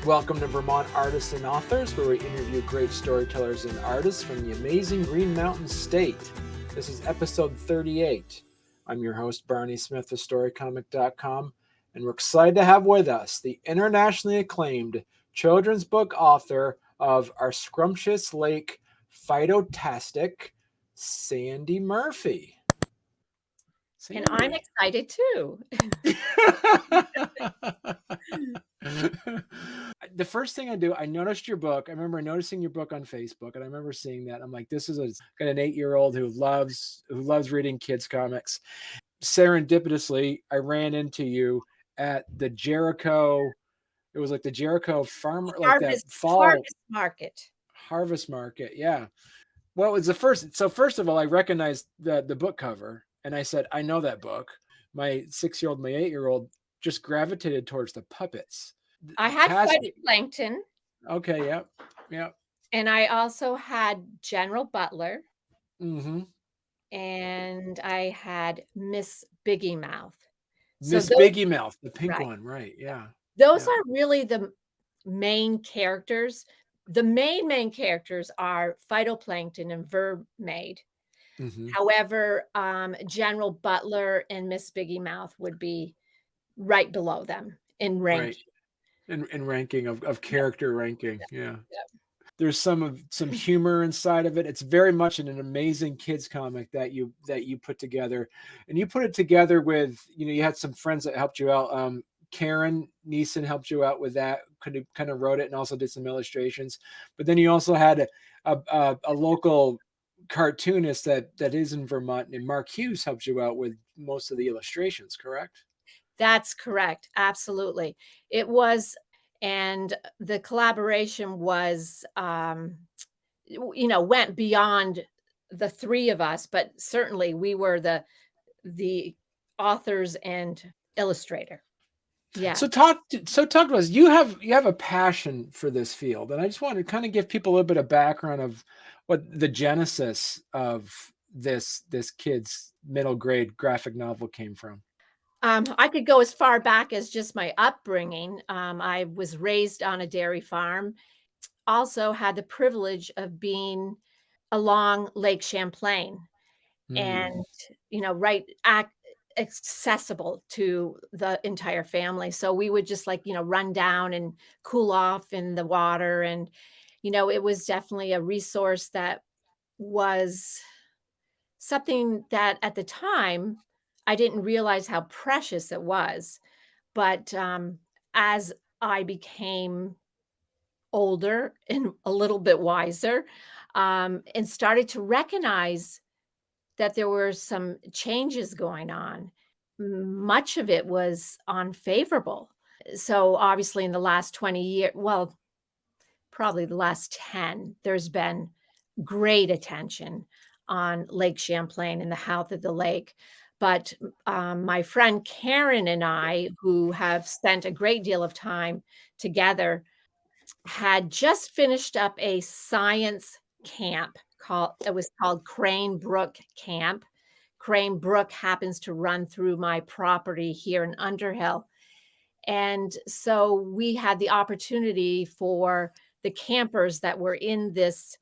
Welcome to Vermont Artists and Authors, where we interview great storytellers and artists from the amazing Green Mountain State. This is episode 38. I'm your host, Barney Smith of Storycomic.com, and we're excited to have with us the internationally acclaimed children's book author of Our Scrumptious Lake PHYTOTASTIC, Sandy Murphy. And I'm excited too. The first thing I do, I noticed your book. I remember noticing your book on Facebook, and I remember seeing that. I'm like, this is got an 8-year-old who loves reading kids comics. Serendipitously, I ran into you at the Jericho. It was like the Jericho farmer, like that fall harvest market. Yeah. Well, it was the first. So first of all, I recognized the book cover, and I said, I know that book. My 6-year-old, my 8-year-old just gravitated towards the puppets. I had Phytoplankton. Okay, yep. And I also had General Butler. Mm-hmm. And I had Miss Biggie Mouth. Biggie Mouth, the pink one, right? Yeah. Those are really the main characters. The main characters are Phytoplankton and Vermaid. Mm-hmm. However, General Butler and Miss Biggie Mouth would be right below them in rank. Right. In ranking of character ranking. Yeah. There's some humor inside of it. It's very much an amazing kids comic that you put together, and you put it together with, you had some friends that helped you out. Karen Neeson helped you out with that, kind of wrote it and also did some illustrations. But then you also had a local cartoonist that is in Vermont, and Mark Hughes helped you out with most of the illustrations, correct? That's correct. Absolutely. It was, and the collaboration was, went beyond the three of us, but certainly we were the authors and illustrator. Yeah. So talk to us. You have a passion for this field, and I just want to kind of give people a little bit of background of what the genesis of this kids middle grade graphic novel came from. I could go as far back as just my upbringing. I was raised on a dairy farm, also had the privilege of being along Lake Champlain and, right accessible to the entire family. So we would just run down and cool off in the water. And, it was definitely a resource that was something that at the time, I didn't realize how precious it was. But as I became older and a little bit wiser, and started to recognize that there were some changes going on, much of it was unfavorable. So obviously in the last 20 years, well, probably the last 10, there's been great attention on Lake Champlain and the health of the lake. But my friend Karen and I, who have spent a great deal of time together, had just finished up a science camp called Crane Brook Camp. Crane Brook happens to run through my property here in Underhill. And so we had the opportunity for the campers that were in this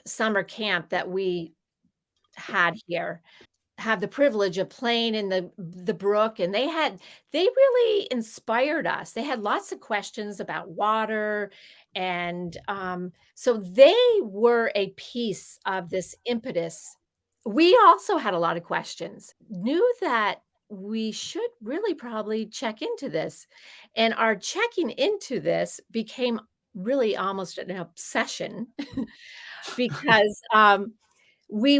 summer camp that we had here, have the privilege of playing in the brook, and they really inspired us. They had lots of questions about water, and so they were a piece of this impetus. We also had a lot of questions, knew that we should really probably check into this, and our checking into this became really almost an obsession because we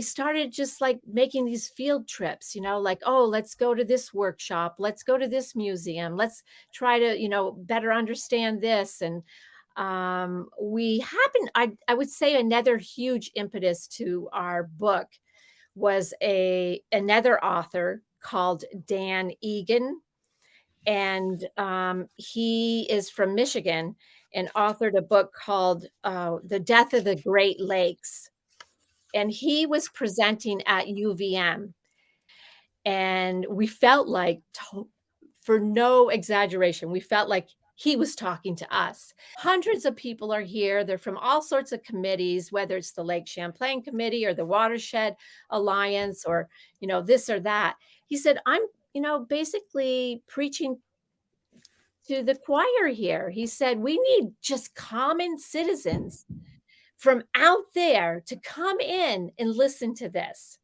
started just making these field trips, oh, let's go to this workshop, let's go to this museum, let's try to, better understand this. And I would say another huge impetus to our book was another author called Dan Egan. And he is from Michigan and authored a book called The Death of the Great Lakes. And he was presenting at UVM. And we felt like for no exaggeration. We felt like he was talking to us. Hundreds of people are here. They're from all sorts of committees, whether it's the Lake Champlain Committee or the Watershed Alliance or, this or that. He said, I'm, basically preaching to the choir here. He said, we need just common citizens from out there to come in and listen to this.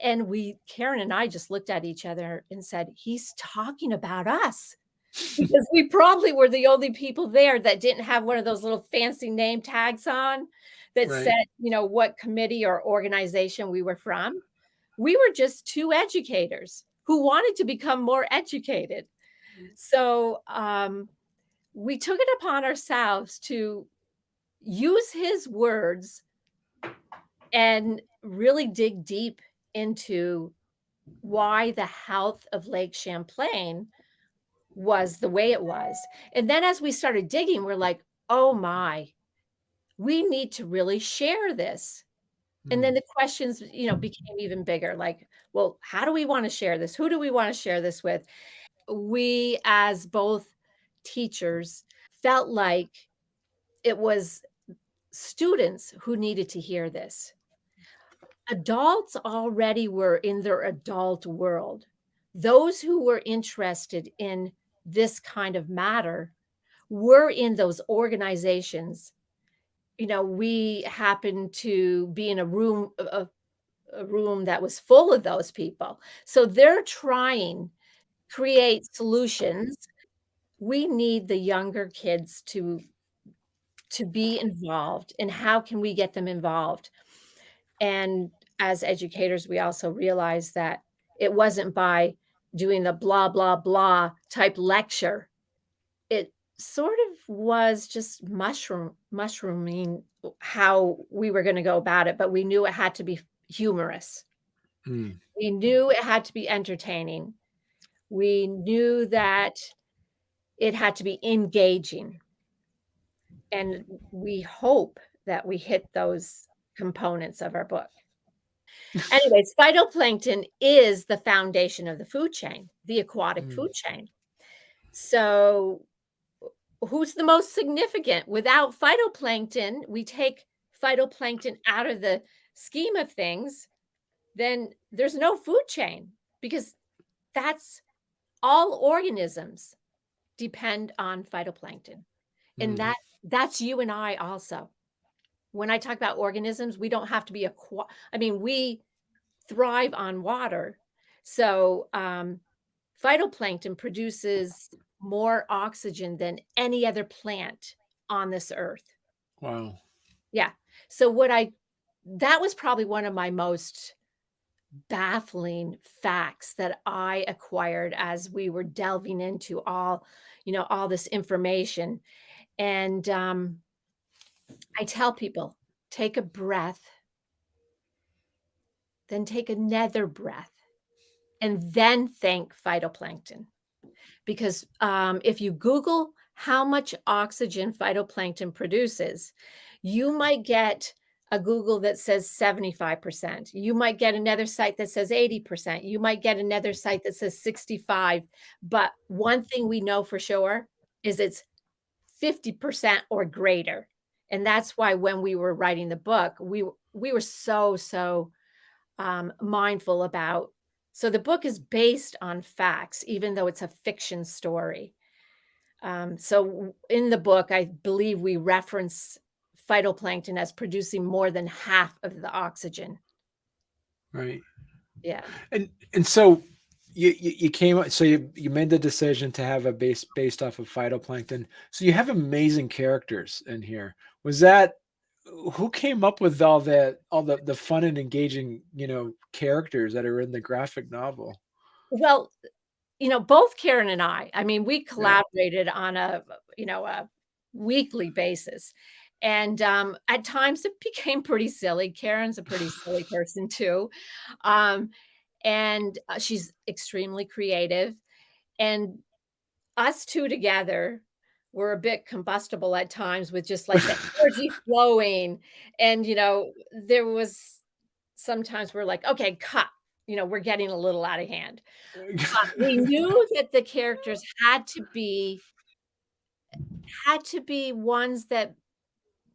And Karen and I just looked at each other and said, he's talking about us. Because we probably were the only people there that didn't have one of those little fancy name tags on that Right. said, what committee or organization we were from. We were just two educators who wanted to become more educated. So we took it upon ourselves to use his words and really dig deep into why the health of Lake Champlain was the way it was. And then as we started digging, we're like, oh my, we need to really share this. And then the questions, became even bigger. Like, well, how do we want to share this? Who do we want to share this with? We, as both teachers, felt like it was students who needed to hear this. Adults already were in their adult world. Those who were interested in this kind of matter were in those organizations. We happened to be in a room that was full of those people. So they're trying to create solutions. We need the younger kids to be involved. And how can we get them involved? And as educators, we also realized that it wasn't by doing the blah, blah, blah type lecture. It sort of was just mushrooming how we were going to go about it, but we knew it had to be humorous. We knew it had to be entertaining. We knew that it had to be engaging. And we hope that we hit those components of our book. Anyways, phytoplankton is the foundation of the food chain, the aquatic food chain. So who's the most significant? Without phytoplankton, we take phytoplankton out of the scheme of things, then there's no food chain, because that's all organisms depend on phytoplankton. And that's you and I also. When I talk about organisms, we don't have to be we thrive on water. So phytoplankton produces more oxygen than any other plant on this earth. Wow. Yeah. So that was probably one of my most baffling facts that I acquired as we were delving into all this information. And I tell people, take a breath, then take another breath, and then thank phytoplankton. Because if you Google how much oxygen phytoplankton produces, you might get a Google that says 75%. You might get another site that says 80%. You might get another site that says 65. But one thing we know for sure is it's 50% or greater. And that's why when we were writing the book, we were so mindful about. So the book is based on facts, even though it's a fiction story. So in the book, I believe we reference phytoplankton as producing more than half of the oxygen. Right. Yeah. And so you came, so you made the decision to have a based off of phytoplankton. So you have amazing characters in here. Was that, who came up with all the fun and engaging, characters that are in the graphic novel? Well, both Karen and I mean, we collaborated on a weekly basis. And at times it became pretty silly. Karen's a pretty silly person too. And she's extremely creative. And us two together were a bit combustible at times, with just like the energy flowing. And, there was sometimes we're like, okay, cut. we're getting a little out of hand. But we knew that the characters had to be ones that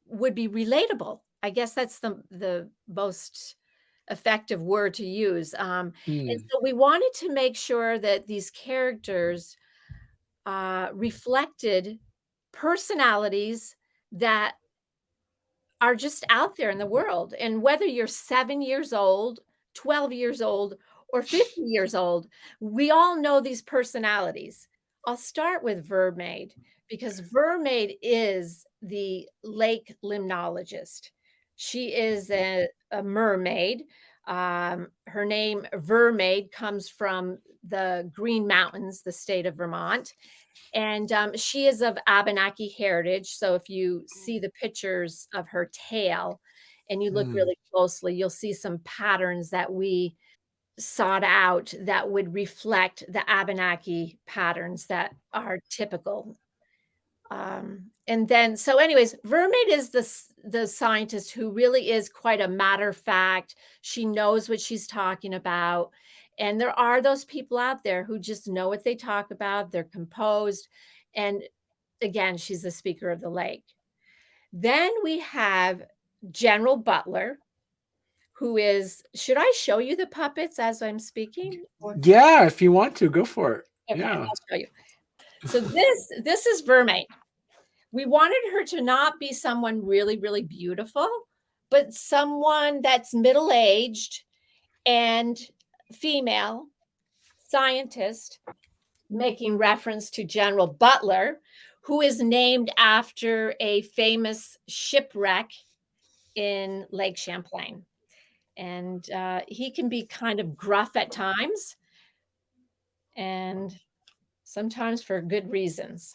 would be relatable. I guess that's the most effective word to use. And so we wanted to make sure that these characters reflected personalities that are just out there in the world. And whether you're 7 years old, 12 years old, or 50 years old, we all know these personalities. I'll start with Vermaid because Vermaid is the lake limnologist. She is a mermaid. Her name, Vermaid, comes from the Green Mountains, the state of Vermont. And she is of Abenaki heritage. So if you see the pictures of her tail and you look really closely, you'll see some patterns that we sought out that would reflect the Abenaki patterns that are typical. And then, so anyways, Vermaid is the scientist who really is quite a matter of fact. She knows what she's talking about. And there are those people out there who just know what they talk about. They're composed. And again, she's the speaker of the lake. Then we have General Butler, who is, should I show you the puppets as I'm speaking? Yeah, if you want to, go for it. Okay, Yeah. I'll show you. So this is Vermaid. We wanted her to not be someone really, really beautiful, but someone that's middle-aged and female, scientist, making reference to General Butler, who is named after a famous shipwreck in Lake Champlain. And he can be kind of gruff at times, and sometimes for good reasons.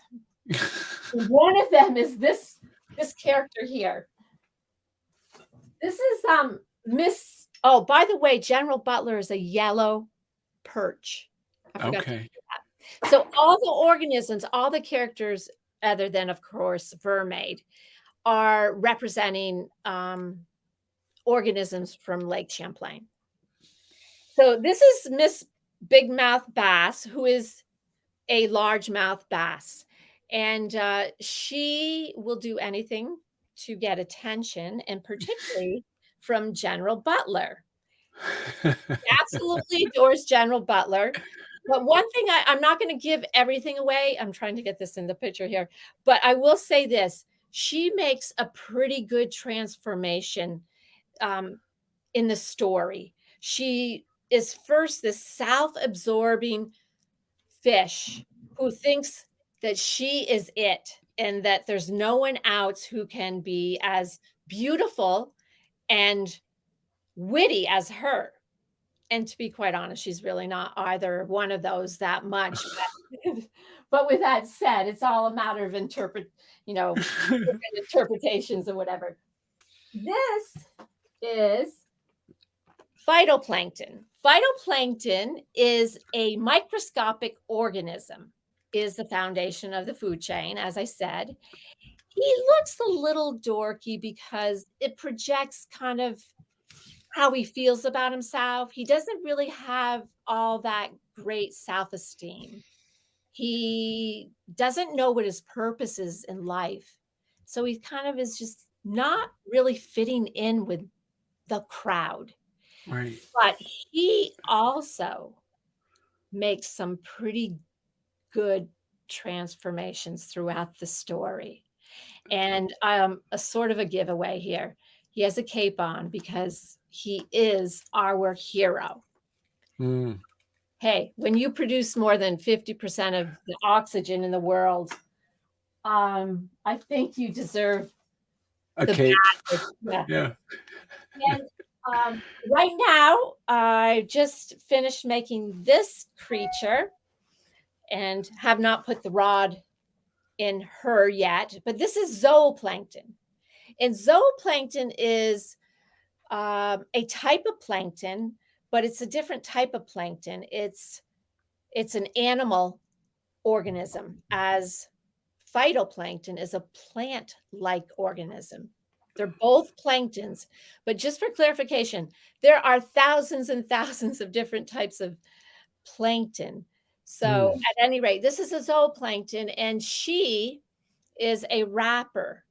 One of them is this character here. This is Miss. Oh, by the way, General Butler is a yellow perch. I forgot to say that. So all the organisms, all the characters, other than of course Vermaid, are representing organisms from Lake Champlain. So this is Miss Big Mouth Bass, who is a largemouth bass. And she will do anything to get attention, and particularly from General Butler. Absolutely adores General Butler. But one thing, I'm not going to give everything away. I'm trying to get this in the picture here. But I will say this. She makes a pretty good transformation in the story. She is first this self-absorbing fish who thinks that she is it and that there's no one else who can be as beautiful and witty as her. And to be quite honest, she's really not either one of those that much. But with that said, it's all a matter of different interpretations or whatever. This is phytoplankton. Phytoplankton is a microscopic organism, is the foundation of the food chain, as I said. He looks a little dorky because it projects kind of how he feels about himself. He doesn't really have all that great self-esteem. He doesn't know what his purpose is in life. So he kind of is just not really fitting in with the crowd. Right. But he also makes some pretty good transformations throughout the story. And a sort of a giveaway here. He has a cape on because he is our hero. Hey, when you produce more than 50% of the oxygen in the world, I think you deserve a cape. Yeah. And right now, I just finished making this creature and have not put the rod in her yet, but this is zooplankton. And zooplankton is a type of plankton, but it's a different type of plankton. It's an animal organism, as phytoplankton is a plant-like organism. They're both planktons, but just for clarification, there are thousands and thousands of different types of plankton. So Mm. at any rate, this is a zooplankton, and she is a rapper,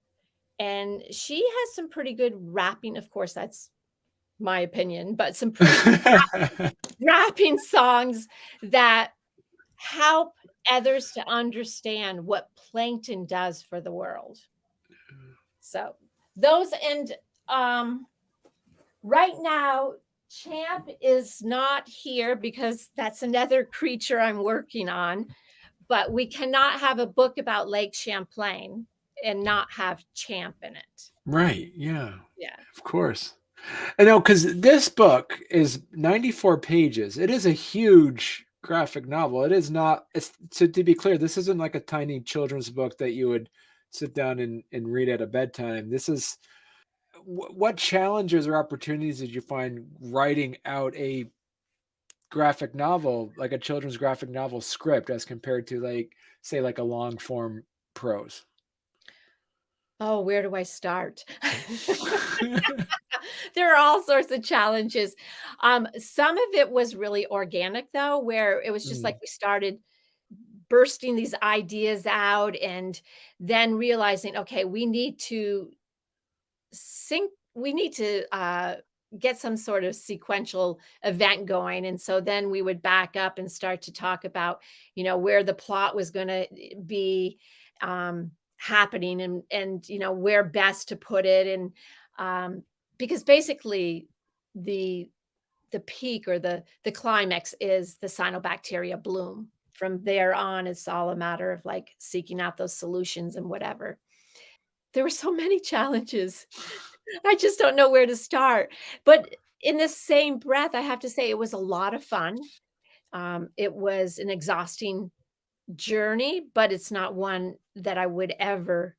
and she has some pretty good rapping. Of course, that's my opinion, but some pretty rapping songs that help others to understand what plankton does for the world. So those, and right now Champ is not here because that's another creature I'm working on, but we cannot have a book about Lake Champlain and not have Champ in it. Right. Yeah. Yeah. Of course. I know, because this book is 94 pages. It is a huge graphic novel. It is not, it's to be clear, this isn't like a tiny children's book that you would sit down and read at a bedtime. This is, what challenges or opportunities did you find writing out a graphic novel, like a children's graphic novel script, as compared to, like, say, like a long form prose? Oh, where do I start? There are all sorts of challenges. Some of it was really organic, though, where it was just like Mm, we started bursting these ideas out and then realizing, okay, we need to get some sort of sequential event going. And so then we would back up and start to talk about, where the plot was going to be happening, and where best to put it. And because basically the the peak, or the climax, is the cyanobacteria bloom. From there on, it's all a matter of like seeking out those solutions and whatever. There were so many challenges. I just don't know where to start. But in the same breath, I have to say it was a lot of fun. It was an exhausting journey, but it's not one that I would ever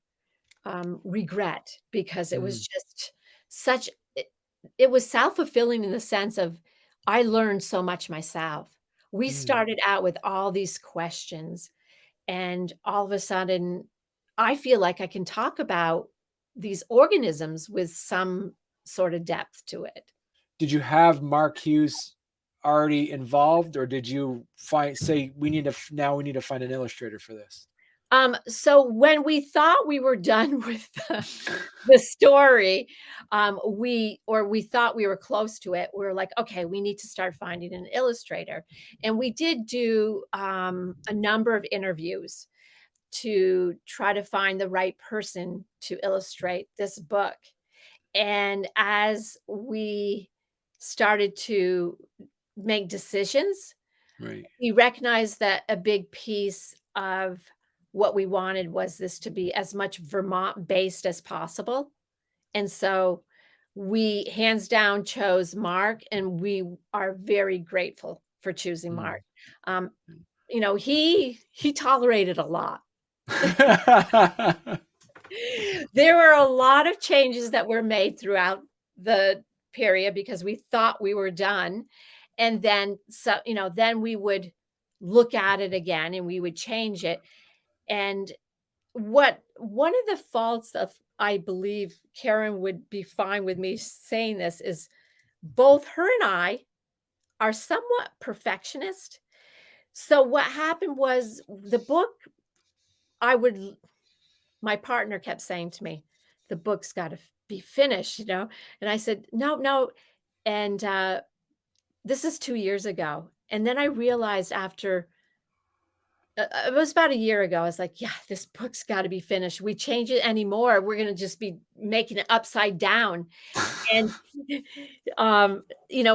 regret, because it was mm, just such it, it was self-fulfilling in the sense of I learned so much myself. We mm. started out with all these questions, and all of a sudden I feel like I can talk about these organisms with some sort of depth to it. Did you have Mark Hughes already involved, or did you say we need to now we need to find an illustrator for this? So when we thought we were done with the story, we thought we were close to it, we were like, okay, we need to start finding an illustrator. And we did do a number of interviews to try to find the right person to illustrate this book. And as we started to make decisions, Right. we recognized that a big piece of what we wanted was this to be as much Vermont based as possible. And so we hands down chose Mark, and we are very grateful for choosing Mark. Mm. Um, he tolerated a lot. There were a lot of changes that were made throughout the period because we thought we were done. And then, then we would look at it again and we would change it. And what one of the faults of, I believe Karen would be fine with me saying this, is both her and I are somewhat perfectionist. So what happened was the book, I would my partner kept saying to me, "The book's gotta be finished," and I said, "No, no," and, this is 2 years ago, and then I realized after it was about a year ago, I was like, "Yeah, this book's gotta be finished. We change it anymore, we're gonna just be making it upside down," and,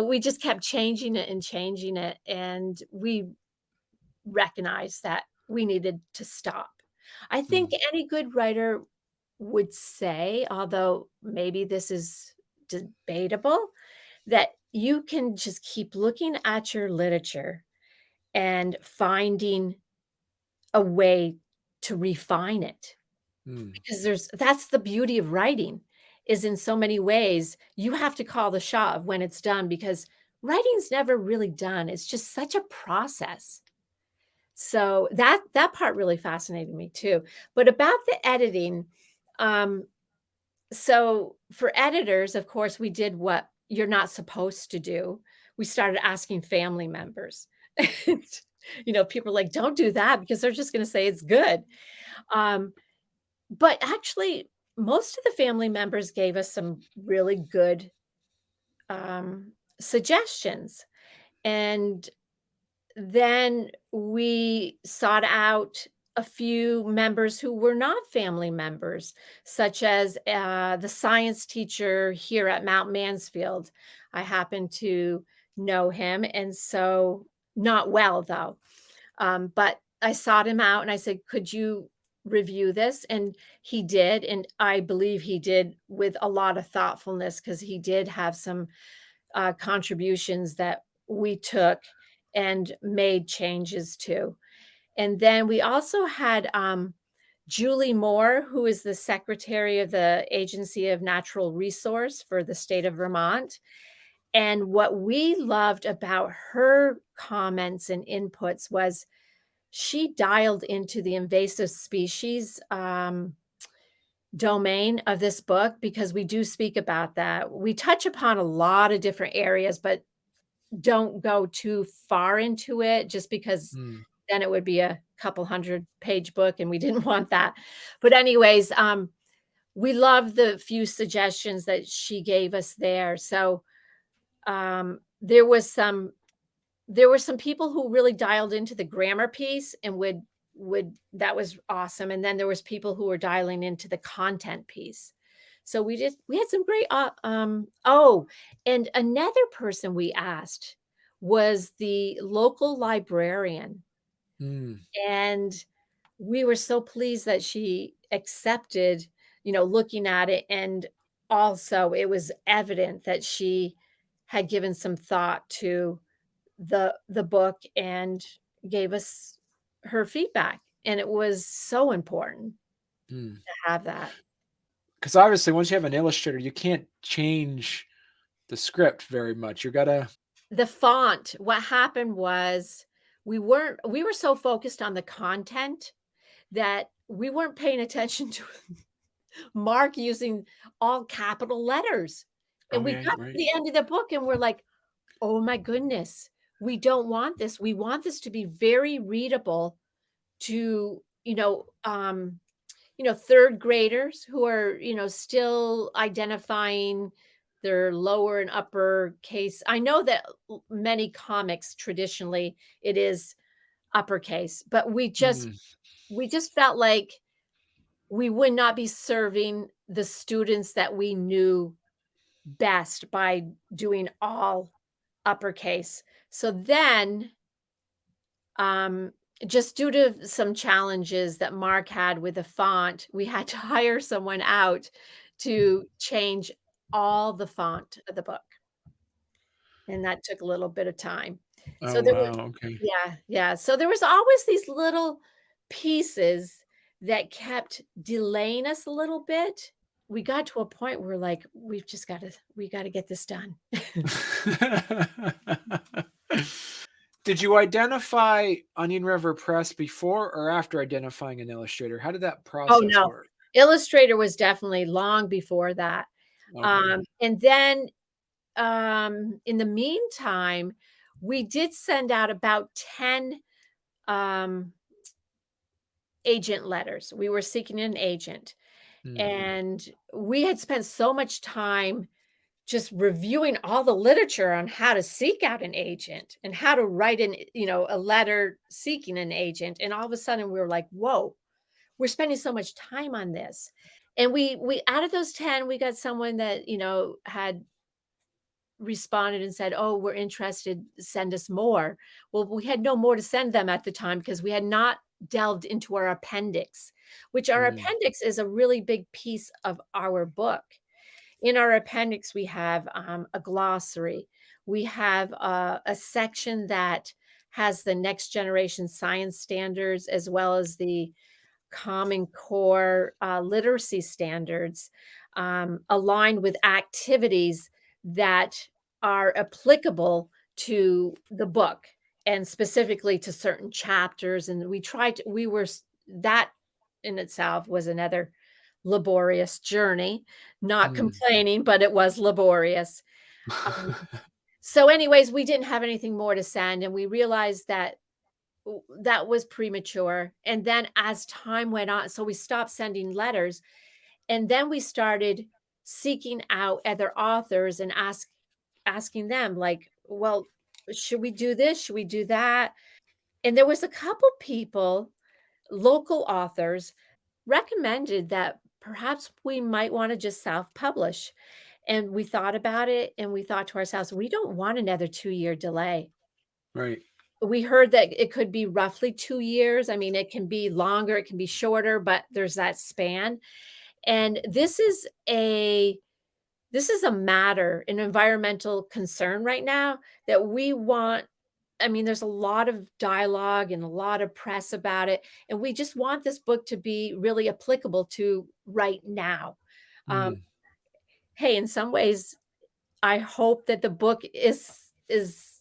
we just kept changing it, and we recognized that we needed to stop. I think Mm, any good writer would say, although maybe this is debatable, that you can just keep looking at your literature and finding a way to refine it. mm, Because that's the beauty of writing, is in so many ways you have to call the shot of when it's done, because writing's never really done. It's just such a process. So that part really fascinated me too. But about the editing, um, So for editors, of course, we did what you're not supposed to do. We started asking family members. People are like, don't do that because they're just going to say it's good. Um, but actually, most of the family members gave us some really good suggestions. And then we sought out a few members who were not family members, such as the science teacher here at Mount Mansfield. I happen to know him, and so not well though. But I sought him out and I said, "Could you review this?" And he did, and I believe he did with a lot of thoughtfulness because he did have some contributions that we took and made changes to. And then we also had Julie Moore, who is the secretary of the Agency of Natural Resource for the state of Vermont. And what we loved about her comments and inputs was she dialed into the invasive species domain of this book because we do speak about that. We touch upon a lot of different areas, but don't go too far into it just because Mm. then it would be a couple 100-page book and we didn't want that. But anyways, we love the few suggestions that she gave us there. So there were some people who really dialed into the grammar piece and would that was awesome. And then there was people who were dialing into the content piece. So we had some great oh, and another person we asked was the local librarian. Mm. And we were so pleased that she accepted, looking at it. And also it was evident that she had given some thought to the book and gave us her feedback. And it was so important Mm. to have that. Because obviously, once you have an illustrator, you can't change the script very much. You gotta. The font, what happened was we were so focused on the content that we weren't paying attention to Mark using all capital letters. And Oh we yeah, got to right. the end of the book and we're like, "Oh my goodness, we don't want this. We want this to be very readable to, third graders who are, still identifying their lower and upper case. I know that many comics traditionally it is uppercase, but Mm. we just felt like we would not be serving the students that we knew best by doing all uppercase. So then um just due to some challenges that Mark had with the font, we had to hire someone out to change all the font of the book. And that took a little bit of time. Oh So there were wow. Okay. yeah, yeah. So there was always these little pieces that kept delaying us a little bit. We got to a point where like we got to get this done. Did you identify Onion River Press before or after identifying an illustrator? How did that Oh process no. work? Illustrator was definitely long before that. Okay. And then in the meantime, we did send out about 10 um agent letters. We were seeking an agent. Mm. And we had spent so much time just reviewing all the literature on how to seek out an agent and how to write a letter seeking an agent. And all of a sudden we were like, whoa, we're spending so much time on this. And we out of those 10, we got someone that, had responded and said, "Oh, we're interested, send us more." Well, we had no more to send them at the time because we had not delved into our appendix, which our Mm. appendix is a really big piece of our book. In our appendix, we have a glossary. We have a section that has the next generation science standards as well as the Common Core literacy standards aligned with activities that are applicable to the book and specifically to certain chapters. And we tried to, we were, that in itself was another laborious journey, not Mm. complaining, but it was laborious. Um, so anyways, we didn't have anything more to send, and we realized that that was premature. And then as time went on, so we stopped sending letters, and then we started seeking out other authors and asking them like, well, should we do this? Should we do that? And there was a couple people, local authors, recommended that perhaps we might want to just self-publish. And we thought about it and we thought to ourselves, we don't want another 2-year delay. Right. We heard that it could be roughly 2 years. I mean, it can be longer, it can be shorter, but there's that span. And this is a matter, an environmental concern right now that we want. I mean, there's a lot of dialogue and a lot of press about it, and we just want this book to be really applicable to right now. Um, Mm. hey, in some ways, I hope that the book is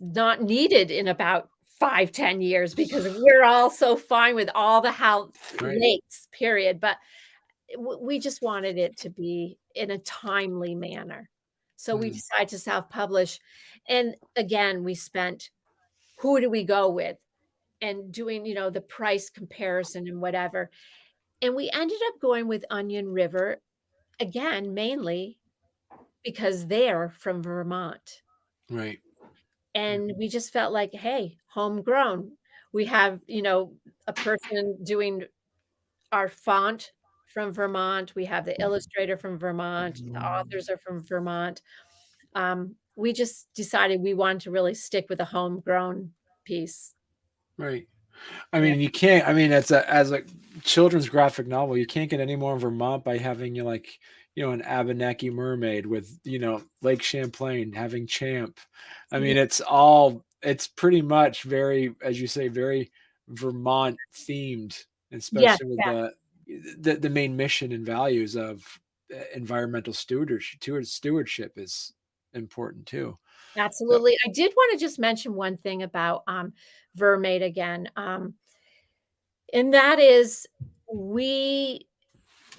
not needed in about 5, 10 years because we're all so fine with all the how Right. lakes, period. But we just wanted it to be in a timely manner. So we Mm. decided to self-publish. And again, we spent who do we go with? And doing, the price comparison and whatever. And we ended up going with Onion River, again, mainly because they're from Vermont. Right. And we just felt like, hey, homegrown. We have, a person doing our font from Vermont. We have the illustrator from Vermont. The authors are from Vermont. We just decided we wanted to really stick with a homegrown piece. Right. I Yeah. mean, you can't. I mean, as a children's graphic novel, you can't get any more in Vermont by having an Abenaki mermaid with Lake Champlain having Champ. I Yeah. mean, it's pretty much very, as you say, very Vermont themed, Yes. especially with the main mission and values of environmental stewardship is important too. So, Absolutely. I did wanna just mention one thing about, Vermaid again, and that is we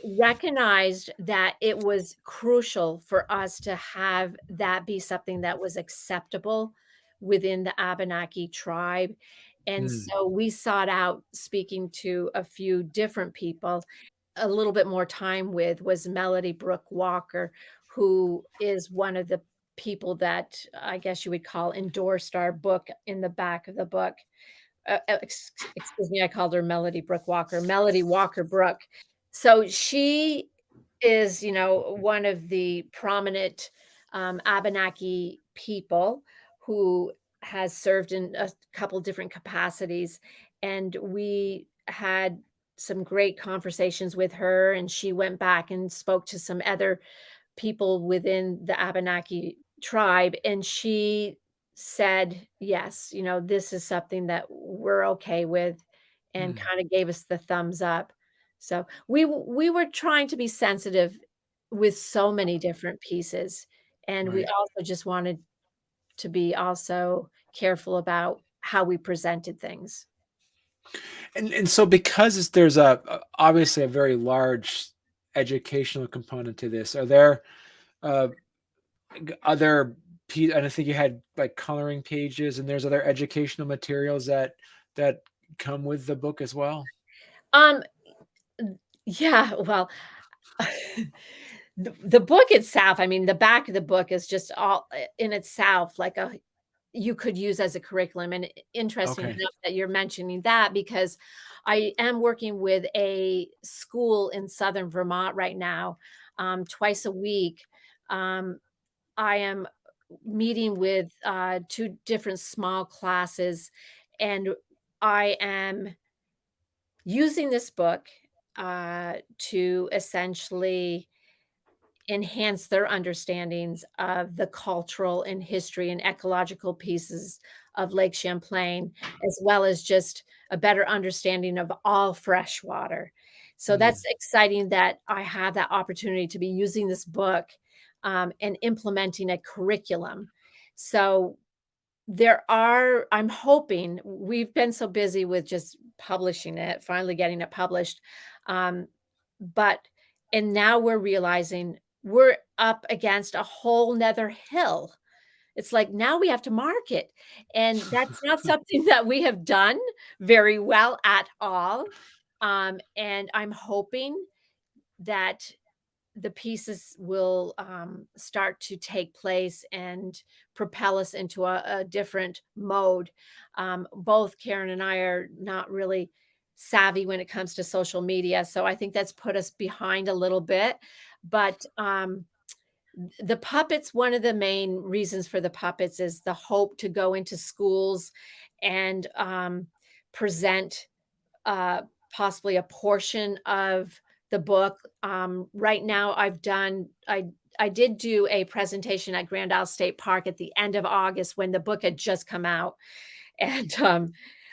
recognized that it was crucial for us to have that be something that was acceptable within the Abenaki tribe, and mm, so we sought out speaking to a few different people. A little bit more time with was Melody Brooke Walker, who is one of the people that I guess you would call endorsed our book in the back of the book. Excuse me, I called her Melody Brooke Walker, Melody Walker Brooke. So she is, one of the prominent Abenaki people who has served in a couple different capacities. And we had some great conversations with her, and she went back and spoke to some other people within the Abenaki tribe, and she said, "Yes, this is something that we're okay with," and mm, kinda gave us the thumbs up. So, we were trying to be sensitive with so many different pieces, and we right. also just wanted to be also careful about how we presented things. And so because there's obviously a very large educational component to this, are there uh, other and I think you had like coloring pages and there's other educational materials that come with the book as well? Um, yeah, well, the book itself, I mean, the back of the book is just all in itself like a you could use as a curriculum, and interesting Okay. enough that you're mentioning that because I am working with a school in Southern Vermont right now, twice a week. Um, I am meeting with, 2 different small classes, and I am using this book, to essentially enhance their understandings of the cultural and history and ecological pieces of Lake Champlain, as well as just a better understanding of all freshwater. So Mm, that's exciting that I have that opportunity to be using this book, and implementing a curriculum. So I'm hoping we've been so busy with just publishing it, finally getting it published, but And now we're realizing we're up against a whole nother hill. It's like now we have to market, and that's not something that we have done very well at all. And I'm hoping that the pieces will start to take place and propel us into a different mode. Both Karen and I are not really savvy when it comes to social media, so I think that's put us behind a little bit. But the puppets, one of the main reasons for the puppets is the hope to go into schools and present uh, possibly a portion of the book. Right now, I did do a presentation at Grand Isle State Park at the end of August when the book had just come out, and I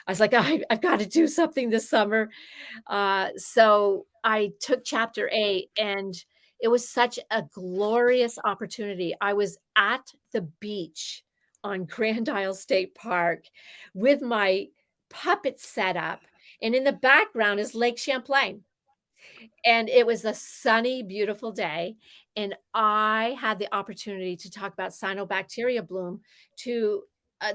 was like, I've got to do something this summer. So I took chapter 8, and it was such a glorious opportunity. I was at the beach on Grand Isle State Park with my puppet set up, and in the background is Lake Champlain. And it was a sunny, beautiful day, and I had the opportunity to talk about cyanobacteria bloom to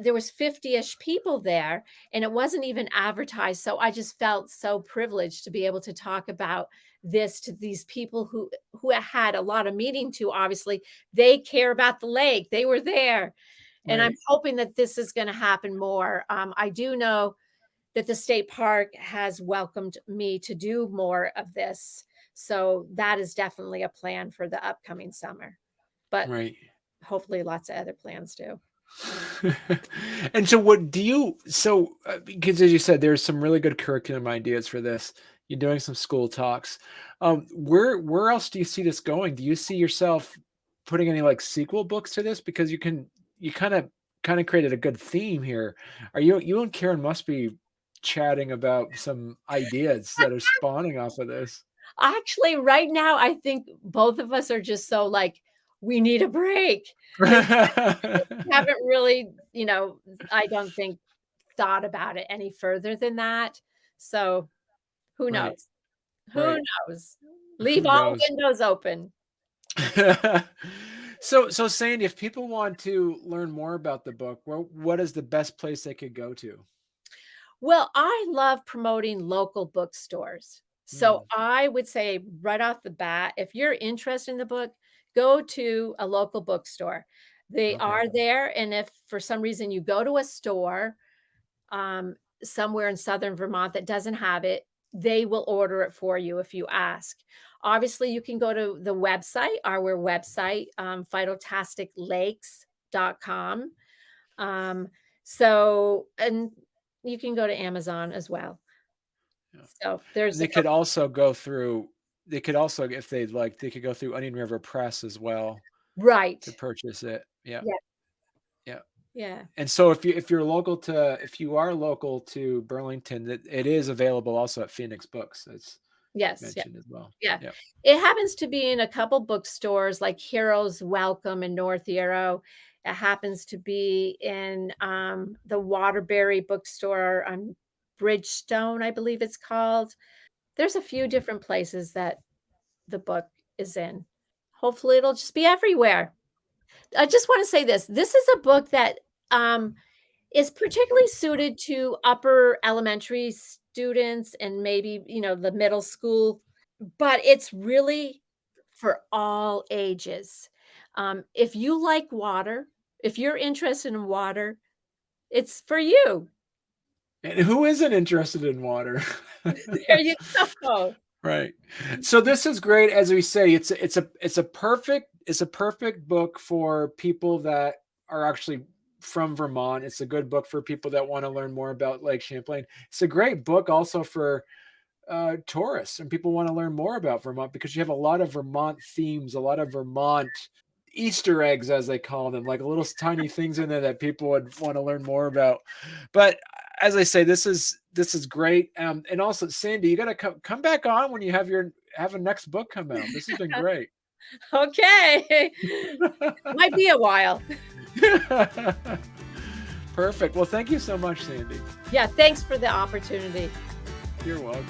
there was 50-ish people there, and it wasn't even advertised, so I just felt so privileged to be able to talk about this to these people who I had a lot of meeting to. Obviously, they care about the lake. They were there, and I'm Right. hoping that this is gonna happen more. I do know that the state park has welcomed me to do more of this. So that is definitely a plan for the upcoming summer, but Right. hopefully lots of other plans too. And so what do you so because as you said there's some really good curriculum ideas for this. You're doing some school talks. Where else do you see this going? Do you see yourself putting any like sequel books to this? Because you kind of created a good theme here. Are you and Karen must be chatting about some ideas that are spawning off of this. Actually, right now, I think both of us are just so like, we need a break. And we haven't really, I don't think thought about it any further than that. So who Right, knows? Who right. knows? Leave Who all knows? windows open. So Sandy, if people want to learn more about the book, what is the best place they could go to? Well, I love promoting local bookstores. So Mm, I would say right off the bat, if you're interested in the book, go to a local bookstore. They okay. are there. And if for some reason you go to a store um, somewhere in southern Vermont that doesn't have it, they will order it for you if you ask. Obviously, you can go to the website, our website, phytotasticlakes.com. Um, and you can go to Amazon as well. Yeah. So And there's a they could couple. also go through. They could also, if they'd like, they could go through Onion River Press as well to Right. purchase it. Yeah, Yeah. yeah. Yeah. And so if you are local to Burlington, that it is available also at Phoenix Books, as Yes. Yeah. mentioned as well. Yeah. Yeah. It happens to be in a couple bookstores like Heroes Welcome in North Hero. It happens to be in the Waterbury bookstore on Bridgestone, I believe it's called. There's a few different places that the book is in. Hopefully, it'll just be everywhere. I just want to say this. This is a book that um, is particularly suited to upper elementary students and maybe, the middle school, but it's really for all ages. If you like water, if you're interested in water, it's for you. And who isn't interested in water? There you go. Right. So this is great. As we say, it's a perfect book for people that are actually from Vermont. It's a good book for people that want to learn more about Lake Champlain. It's a great book also for tourists and people want to learn more about Vermont because you have a lot of Vermont themes, a lot of Vermont Easter eggs, as they call them, like little tiny things in there that people would want to learn more about. But as I say, this is great. And also, Sandy, you got to come back on when you have a next book come out. This has been great. Okay. Might be a while. Perfect. Well, thank you so much, Sandy. Yeah, thanks for the opportunity. You're welcome.